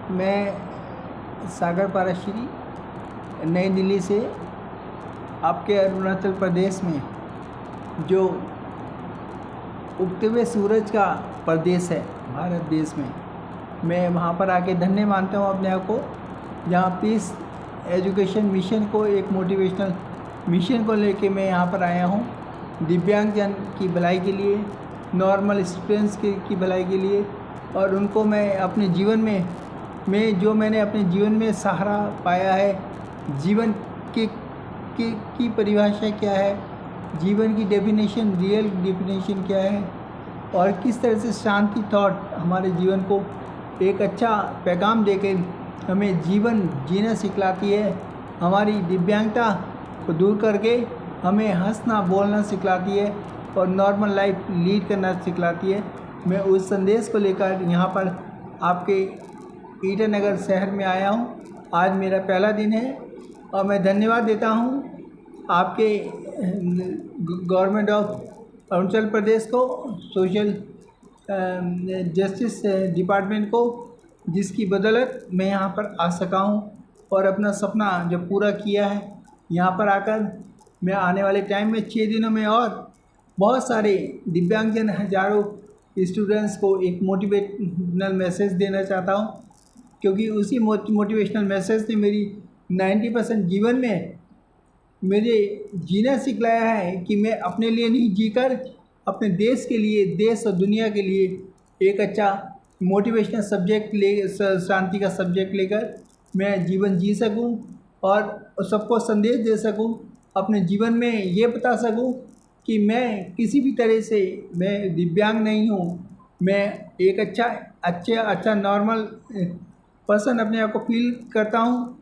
मैं सागर पाराश्री नई दिल्ली से आपके अरुणाचल प्रदेश में जो उगते हुए सूरज का प्रदेश है भारत देश में, मैं वहाँ पर आके धन्य मानता हूँ अपने आप को, जहाँ पीस एजुकेशन मिशन को एक मोटिवेशनल मिशन को लेके मैं यहाँ पर आया हूँ, दिव्यांगजन की भलाई के लिए, नॉर्मल स्टूडेंट्स की भलाई के लिए। और उनको मैं अपने जीवन में मैंने अपने जीवन में सहारा पाया है, जीवन की परिभाषा क्या है, जीवन की डेफिनेशन, रियल डेफिनेशन क्या है, और किस तरह से शांति थॉट हमारे जीवन को एक अच्छा पैगाम देकर हमें जीवन जीना सिखलाती है, हमारी दिव्यांगता को दूर करके हमें हंसना बोलना सिखलाती है और नॉर्मल लाइफ लीड करना सिखलाती है। मैं उस संदेश को लेकर यहाँ पर आपके ईटानगर शहर में आया हूँ। आज मेरा पहला दिन है और मैं धन्यवाद देता हूँ आपके गवर्नमेंट ऑफ अरुणाचल प्रदेश को, सोशल जस्टिस डिपार्टमेंट को, जिसकी बदौलत मैं यहाँ पर आ सका हूँ और अपना सपना जो पूरा किया है, यहाँ पर आकर मैं आने वाले टाइम में 6 दिनों में और बहुत सारे दिव्यांगजन हज़ारों स्टूडेंट्स को एक मोटिवेशनल मैसेज देना चाहता हूँ, क्योंकि उसी मोटिवेशनल मैसेज ने मेरी 90% जीवन में मुझे जीना सिखलाया है कि मैं अपने लिए नहीं जीकर अपने देश के लिए, देश और दुनिया के लिए एक अच्छा मोटिवेशनल सब्जेक्ट शांति का सब्जेक्ट लेकर मैं जीवन जी सकूं और सबको संदेश दे सकूं, अपने जीवन में ये बता सकूं कि मैं किसी भी तरह से मैं दिव्यांग नहीं हूँ, मैं एक अच्छा नॉर्मल पर्सन अपने आप को फील करता हूँ।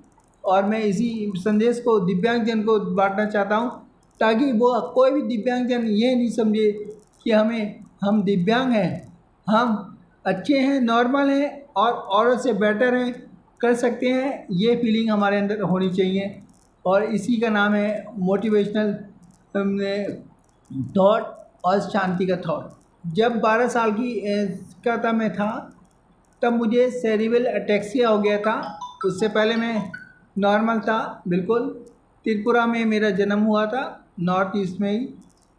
और मैं इसी संदेश को दिव्यांगजन को बांटना चाहता हूँ, ताकि वो कोई भी दिव्यांगजन ये नहीं समझे कि हम दिव्यांग हैं, हम अच्छे हैं, नॉर्मल हैं और औरों से बेटर हैं, कर सकते हैं, ये फीलिंग हमारे अंदर होनी चाहिए। और इसी का नाम है मोटिवेशनल थॉट और शांति का थॉट। जब 12 साल का मैं था तब मुझे सेरिब्रल अटैक्सिया हो गया था। उससे पहले मैं नॉर्मल था बिल्कुल। त्रिपुरा में मेरा जन्म हुआ था, नॉर्थ ईस्ट में ही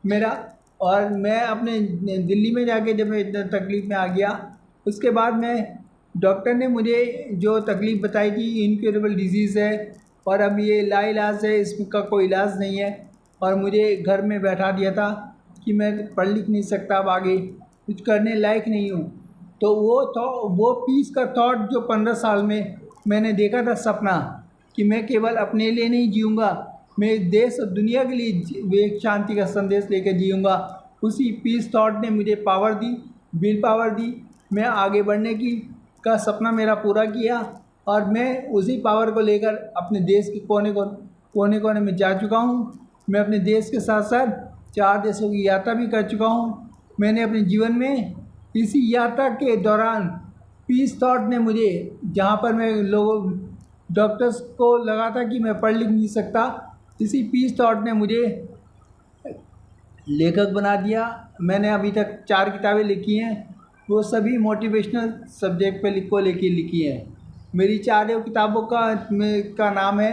मेरा, और मैं अपने दिल्ली में जाके जब मैं इतना तकलीफ़ में आ गया, उसके बाद मैं डॉक्टर ने मुझे जो तकलीफ़ बताई थी, इनक्योरेबल डिजीज़ है और अब ये लाइलाज है, इसका कोई इलाज नहीं है, और मुझे घर में बैठा दिया था कि मैं पढ़ लिख नहीं सकता, अब आगे कुछ करने लायक नहीं हूँ। तो वो पीस का थॉट जो 15 साल में मैंने देखा था सपना कि मैं केवल अपने लिए नहीं जीऊँगा, मैं देश और दुनिया के लिए एक शांति का संदेश लेकर जीऊँगा, उसी पीस थॉट ने मुझे पावर दी, विल पावर दी। मैं आगे बढ़ने का सपना मेरा पूरा किया और मैं उसी पावर को लेकर अपने देश के कोने में जा चुका हूँ। मैं अपने देश के साथ साथ 4 देशों की यात्रा भी कर चुका हूँ। मैंने अपने जीवन में इसी यात्रा के दौरान पीस थॉट ने मुझे, जहाँ पर मैं डॉक्टर्स को लगा था कि मैं पढ़ लिख नहीं सकता, इसी पीस थॉट ने मुझे लेखक बना दिया। मैंने अभी तक 4 किताबें लिखी हैं, वो सभी मोटिवेशनल सब्जेक्ट पे लेके लिखी हैं। मेरी 4 किताबों का नाम है,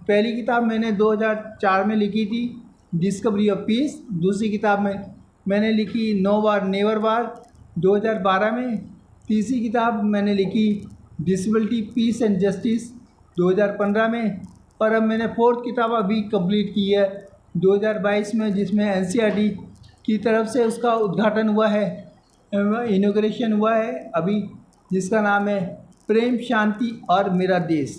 पहली किताब मैंने 2004 में लिखी थी, डिस्कवरी ऑफ पीस। दूसरी किताब मैंने लिखी नो वार नेवर वार 2012 में। तीसरी किताब मैंने लिखी डिसेबिलिटी पीस एंड जस्टिस 2015 में। और अब मैंने 4th किताब अभी कंप्लीट की है 2022 में, जिसमें NCERT की तरफ से उसका उद्घाटन हुआ है, इनॉग्रेशन हुआ है अभी, जिसका नाम है प्रेम, शांति और मेरा देश।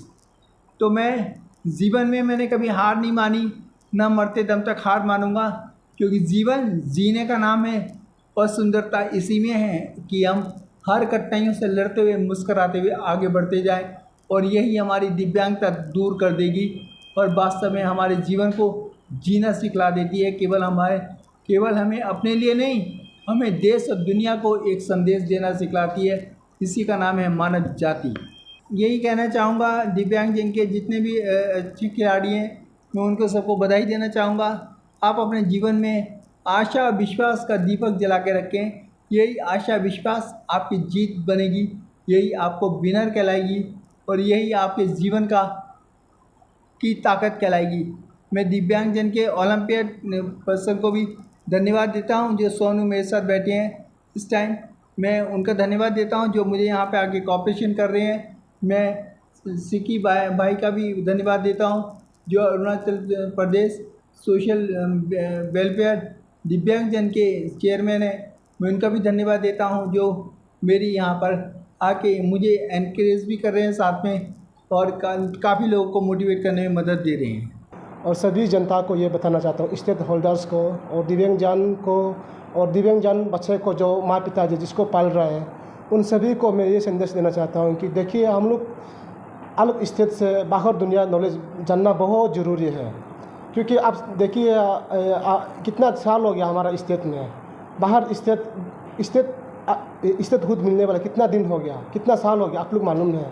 तो मैं जीवन में मैंने कभी हार नहीं मानी, ना मरते दम तक हार मानूंगा, क्योंकि जीवन जीने का नाम है और सुंदरता इसी में है कि हम हर कठिनाइयों से लड़ते हुए, मुस्कराते हुए आगे बढ़ते जाएं, और यही हमारी दिव्यांगता दूर कर देगी और वास्तव में हमारे जीवन को जीना सिखला देती है। केवल हमें अपने लिए नहीं, हमें देश और दुनिया को एक संदेश देना सिखलाती है। इसी का नाम है मानव जाति। यही कहना चाहूँगा दिव्यांगजन के जितने भी अच्छे खिलाड़ी हैं, मैं उनको सबको बधाई देना चाहूँगा। आप अपने जीवन में आशा और विश्वास का दीपक जला के रखें, यही आशा विश्वास आपकी जीत बनेगी यही आपको विनर कहलाएगी और यही आपके जीवन की ताकत कहलाएगी। मैं दिव्यांगजन के ओलंपियड पर्सन को भी धन्यवाद देता हूं, जो सोनू मेरे साथ बैठे हैं इस टाइम। मैं उनका धन्यवाद देता हूं जो मुझे यहाँ पे आके कोऑपरेशन कर रहे हैं। मैं सिक्की भाई का भी धन्यवाद देता हूं, जो अरुणाचल प्रदेश सोशल वेलफेयर दिव्यांगजन के चेयरमैन हैं। मैं उनका भी धन्यवाद देता हूं, जो मेरी यहाँ पर आके मुझे एनकरेज भी कर रहे हैं साथ में, और काफ़ी लोगों को मोटिवेट करने में मदद दे रहे हैं। और सभी जनता को ये बताना चाहता हूँ, स्टेक होल्डर्स को और दिव्यांगजन को और दिव्यांगजन बच्चे को जो माँ पिता जी जिसको पाल रहे हैं, उन सभी को मैं ये संदेश देना चाहता हूँ कि देखिए, हम लोग अलग स्टेट से बाहर दुनिया नॉलेज जानना बहुत ज़रूरी है। क्योंकि आप देखिए कितना साल हो गया हमारा स्टेट में, बाहर स्टेटहुड मिलने वाला कितना दिन हो गया, कितना साल हो गया, आप लोग मालूम है।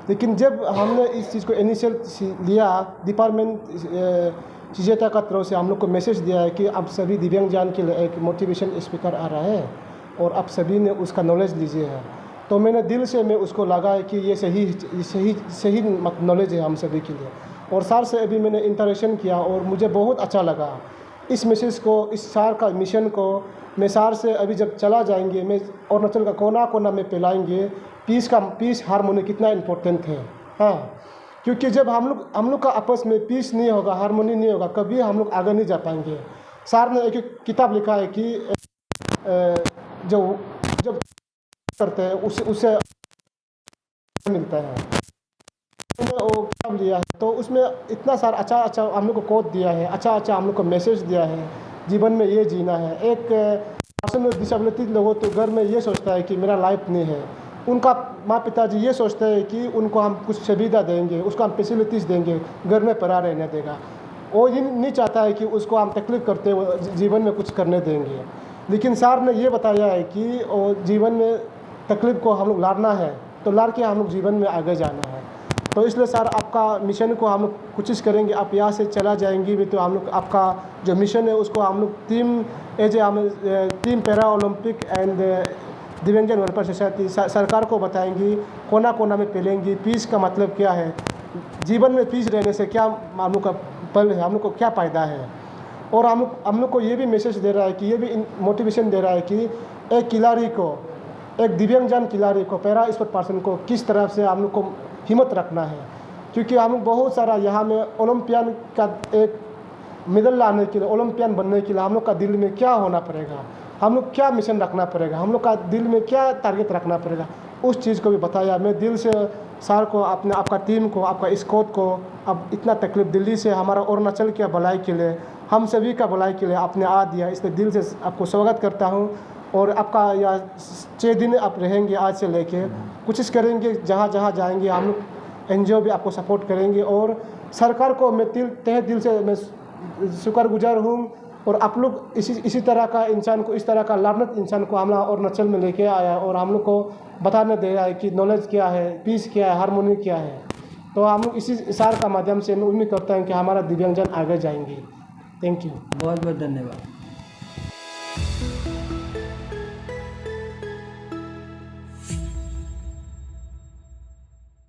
लेकिन जब हमने इस चीज़ को इनिशियल लिया, डिपार्टमेंट सीजेटा का तरफ से हम लोग को मैसेज दिया है कि अब सभी दिव्यांगजन के लिए एक मोटिवेशन स्पीकर आ रहा है और आप सभी ने उसका नॉलेज लीजिए है। तो मैंने दिल से मैं उसको लगा है कि ये सही नॉलेज है हम सभी के लिए। और सर से अभी मैंने इंटरेक्शन किया और मुझे बहुत अच्छा लगा इस मैसेज को, इस सर का मिशन को। मैं सर से अभी जब चला जाएंगे, मैं अरुणाचल का कोना कोना में फैलाएंगे पीस हारमोनी कितना इम्पोर्टेंट है। हाँ, क्योंकि जब हम लोग का आपस में पीस नहीं होगा, हारमोनी नहीं होगा, कभी हम लोग आगे नहीं जा पाएंगे। सर ने एक किताब लिखा है कि जो जब करते हैं उससे मिलता है। मैंने वो किताब लिया है, तो उसमें इतना सारा अच्छा हम लोग को कोट दिया है, अच्छा हम लोग को मैसेज दिया है, जीवन में ये जीना है। एक पर्सन विद डिसेबिलिटी लोगों तो घर में ये सोचता है कि मेरा लाइफ नहीं है, उनका माँ पिताजी ये सोचते हैं कि उनको हम कुछ सुविधा देंगे, उसको हम फैसिलिटीज़ देंगे, घर में पड़ा रहने देगा। वो ये नहीं चाहता है कि उसको हम तकलीफ करते हुए जीवन में कुछ करने देंगे। लेकिन सर ने ये बताया है कि जीवन में तकलीफ को हम लोग लड़ना है, तो लड़ के हम लोग जीवन में आगे जाना है। तो इसलिए सर आपका मिशन को हम लोग कोशिश करेंगे, आप यहाँ से चला जाएंगी भी तो हम लोग आपका जो मिशन है उसको हम लोग टीम पैरा ओलंपिक एंड दिव्यांगजन वेलफेयर सोसाइटी सरकार को बताएंगी, कोना कोना में फैलेंगी। पीस का मतलब क्या है, जीवन में पीस रहने से क्या हम लोग का पल है, हम लोग को क्या फ़ायदा है। और हम लोग को ये भी मैसेज दे रहा है कि ये भी मोटिवेशन दे रहा है कि एक खिलाड़ी को, एक दिव्यांगजन खिलाड़ी को, पैरा स्पोर्ट पर्सन को किस तरह से हम लोग को हिम्मत रखना है। क्योंकि हम लोग बहुत सारा यहाँ में ओलंपियन का एक मेडल लाने के लिए, ओलंपियन बनने के लिए हम लोग का दिल में क्या होना पड़ेगा, हम लोग क्या मिशन रखना पड़ेगा, हम लोग का दिल में क्या टारगेट रखना पड़ेगा, उस चीज़ को भी बताया। मैं दिल से सर को, आपका टीम को, आपका स्कोर को, अब इतना तकलीफ दिल्ली से हमारा अरुणाचल के भलाई के लिए, हम सभी का भलाई के लिए आपने आ दिया, इसलिए दिल से आपको स्वागत करता हूँ। और आपका यह 6 दिन आप रहेंगे आज से लेके, कोशिश करेंगे जहाँ जहाँ जाएंगे हम लोग एनजीओ भी आपको सपोर्ट करेंगे। और सरकार को मैं तहे दिल से मैं शुक्रगुजार हूँ। और आप लोग इसी तरह का इंसान को, इस तरह का लानत इंसान को हमारा अरुणाचल में लेके आया और हम लोग को बताने दे रहा है कि नॉलेज क्या है, पीस क्या है, हारमोनी क्या है। तो हम लोग इसी इशार का माध्यम से मैं उम्मीद करता हूँ कि हमारा दिव्यांगजन आगे जाएंगे। थैंक यू, बहुत बहुत धन्यवाद।